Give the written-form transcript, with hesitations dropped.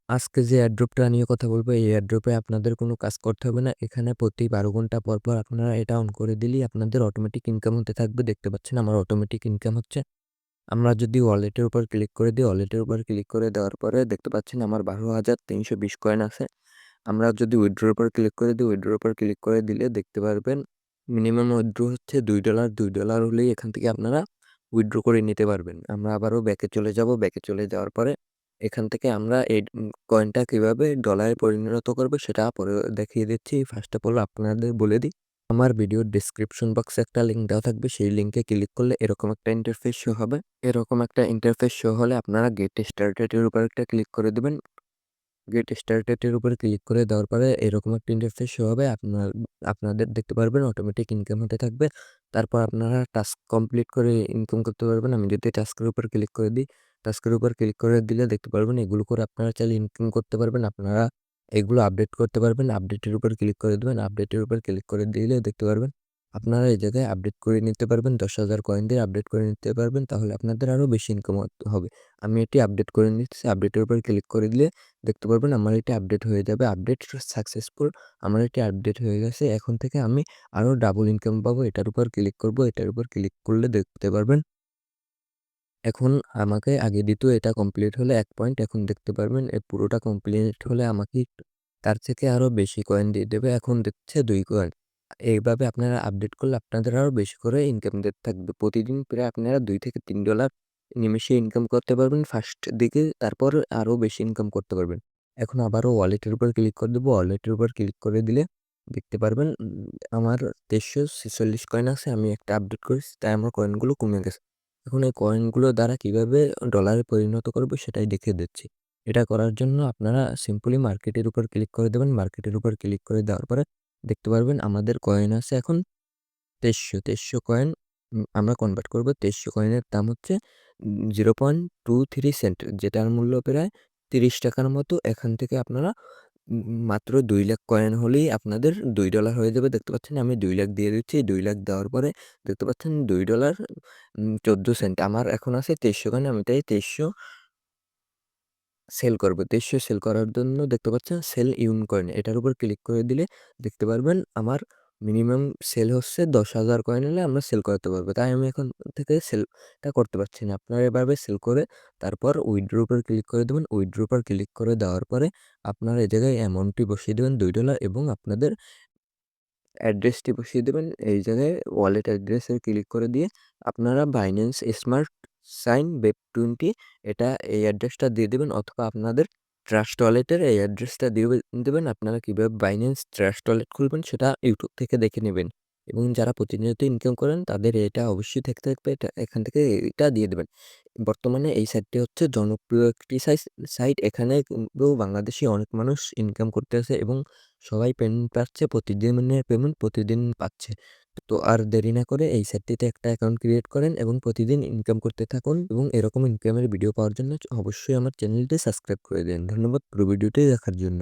আজকে যে এয়ারড্রপটা নিয়ে কথা বলবো, এই এয়ারড্রপে আপনাদের কোনো কাজ করতে হবে না। এখানে প্রতি ১২ ঘন্টা পর, পর আপনারা এটা অন করে দিলেই আপনাদের অটোমেটিক ইনকাম হতে থাকবে। দেখতে পাচ্ছেন আমার অটোমেটিক ইনকাম হচ্ছে। আমরা যদি ওয়ালেটের উপর ক্লিক করে দিই, ওয়ালেটের উপর ক্লিক করে দেওয়ার পরে দেখতে পাচ্ছেন আমার ১২,৩২০ কয়েন আছে। আমরা যদি উইথড্রোর উপর ক্লিক করে দিই, উইথড্রোর উপর ক্লিক করে দিলে দেখতে পারবেন মিনিমাম উইথড্রো হচ্ছে $২। $২ হলেই এখান থেকে আপনারা উইথড্রো করে নিতে পারবেন। আমরা আবারও ব্যাকে চলে যাব। ব্যাকে চলে যাওয়ার পরে এখান থেকে আমরা এই কয়েনটা কিভাবে ডলারে পরিণত করব সেটা পরে দেখিয়ে দিচ্ছি। ফার্স্ট অফ অল আপনাদের বলে দিই, আমার ভিডিওর ডেসক্রিপশন বক্সে একটা লিঙ্ক দেওয়া থাকবে। সেই লিঙ্কে ক্লিক করলে এরকম একটা ইন্টারফেস শো হবে। এরকম একটা ইন্টারফেস শো হলে আপনারা গেট স্টার্টেড এর উপর একটা ক্লিক করে দিবেন। গেট স্টার্টেড এর উপরে ক্লিক করে দেওয়ার পরে এরকম একটা ইন্টারফেস শো হবে। আপনাদের দেখতে পারবেন অটোমেটিক ইনকাম হতে থাকবে। তারপর আপনারা টাস্ক কমপ্লিট করে ইনকাম করতে পারবেন। আমি যদি টাস্কের উপর ক্লিক করে দিই, টাস্কের উপর ক্লিক করে দিলে দেখতে পারবেন এগুলো করে আপনারা চাইলে ইনকাম করতে পারবেন। আপনারা এগুলো আপডেট করতে পারবেন। আপডেটের উপর ক্লিক করে দিবেন। আপডেটের উপর ক্লিক করে দিলে দেখতে পারবেন আপনারা এই জায়গায় আপডেট করে নিতে পারবেন। ১০,০০০ কয়েন দিয়ে আপডেট করে নিতে পারবেন। তাহলে আপনাদের আরও বেশি ইনকাম হবে। আমি এটি আপডেট করে নিচ্ছি। আপডেটের উপর ক্লিক করে দিলে দেখতে পারবেন আমার এটি আপডেট হয়ে যাবে। Update successful. আমার এটি আপডেট হয়ে গেছে। এখন থেকে আমি আরও ডাবল ইনকাম পাবো। এটার উপর ক্লিক করব। এটার উপর ক্লিক করলে দেখতে পারবেন এখন আমাকে আগে দিত এটা কমপ্লিট হলে ১ পয়েন্ট। এখন দেখতে পারবেন পুরোটা কমপ্লিট হলে আমাকে তার থেকে আরও বেশি কয়েন দিয়ে দেবে। এখন দিচ্ছে ২ কয়েন। এইভাবে আপনারা আপডেট করলে আপনাদের আরও বেশি করে ইনকাম দিতে থাকবে। প্রতিদিন প্রায় আপনারা $২ থেকে $৩ নিমেষে ইনকাম করতে পারবেন ফার্স্ট দিকে। তারপর আরও বেশি ইনকাম করতে পারবেন। এখন আবারও ওয়ালেটের উপর ক্লিক করে দেবো। ওয়ালেটের উপর ক্লিক করে দিলে দেখতে পারবেন আমার ২৩৪৬ কয়েন আছে। আমি একটা আপডেট করেছি তাই আমার কয়েনগুলো কমে গেছে। এখন এই কয়েনগুলো দ্বারা কিভাবে ডলারে পরিণত করব সেটাই দেখিয়ে দিচ্ছি। এটা করার জন্য আপনারা সিম্পলি মার্কেটের উপর ক্লিক করে দেবেন। মার্কেটের উপর ক্লিক করে দেওয়ার পরে দেখতে পারবেন আমাদের কয়েন আছে এখন ২৩০০ কয়েন আমরা কনভার্ট করব। ২৩০০ কয়েনের দাম হচ্ছে 0.23 সেন্ট, যেটার মূল্য প্রায় ৳৩০ মতো। এখান থেকে আপনারা মাত্র ২,০০,০০০ কয়েন হলেই আপনাদের $২ হয়ে যাবে। দেখতে পাচ্ছেন আমি ২,০০,০০০ দিয়ে দিচ্ছি। ২,০০,০০০ দেওয়ার পরে দেখতে পাচ্ছেন $২ 14 সেন্ট। আমার এখন আছে ২৩০০ কয়েন। আমি তাই ২৩০০ সেল করব। ২৩০০ সেল করার জন্য দেখতে পাচ্ছেন সেল ইউন কয়েন। এটার উপর ক্লিক করে দিলে দেখতে পারবেন আমার মিনিমাম সেল হচ্ছে ১০,০০০ কয়েন হলে আমরা সেল করাতে পারবো। তাই আমি এখন থেকে সেলটা করতে পারছি না। আপনারা এভাবে সেল করে তারপর উইথড্র উপর ক্লিক করে দেবেন। উইথড্র উপর ক্লিক করে দেওয়ার পরে আপনারা এই জায়গায় অ্যামাউন্টটি বসিয়ে দেবেন $২ এবং আপনাদের অ্যাড্রেসটি বসিয়ে দেবেন। এই জায়গায় ওয়ালেট অ্যাড্রেসে ক্লিক করে দিয়ে আপনারা বাইন্যান্স স্মার্ট সাইন বেপ20 এই অ্যাড্রেসটা দিয়ে দেবেন, অথবা আপনাদের ট্রাস্ট ওয়ালেটের এই অ্যাড্রেসটা দিয়ে দেবেন। আপনারা কীভাবে বাইন্যান্স ট্রাস্ট ওয়ালেট খুলবেন সেটা ইউটিউব থেকে দেখে নেবেন এবং যারা প্রতিনিয়ত ইনকাম করেন তাদের এটা অবশ্যই থাকবে। এটা এখান থেকে এটা দিয়ে দেবেন। বর্তমানে এই সাইটটি হচ্ছে জনপ্রিয় একটি সাইট। এখানে কিন্তু বাংলাদেশী অনেক মানুষ ইনকাম করতেছে এবং সবাই পেমেন্ট পাচ্ছে। প্রতিদিনের পেমেন্ট প্রতিদিন পাচ্ছে। তো আর দেরি না করে এই সাইটটিতে একটা অ্যাকাউন্ট ক্রিয়েট করেন এবং প্রতিদিন ইনকাম করতে থাকুন এবং এরকম ইনকামের ভিডিও পাওয়ার জন্য অবশ্যই আমার চ্যানেলটি সাবস্ক্রাইব করে দিন। ধন্যবাদ পুরো ভিডিওটি দেখার জন্য।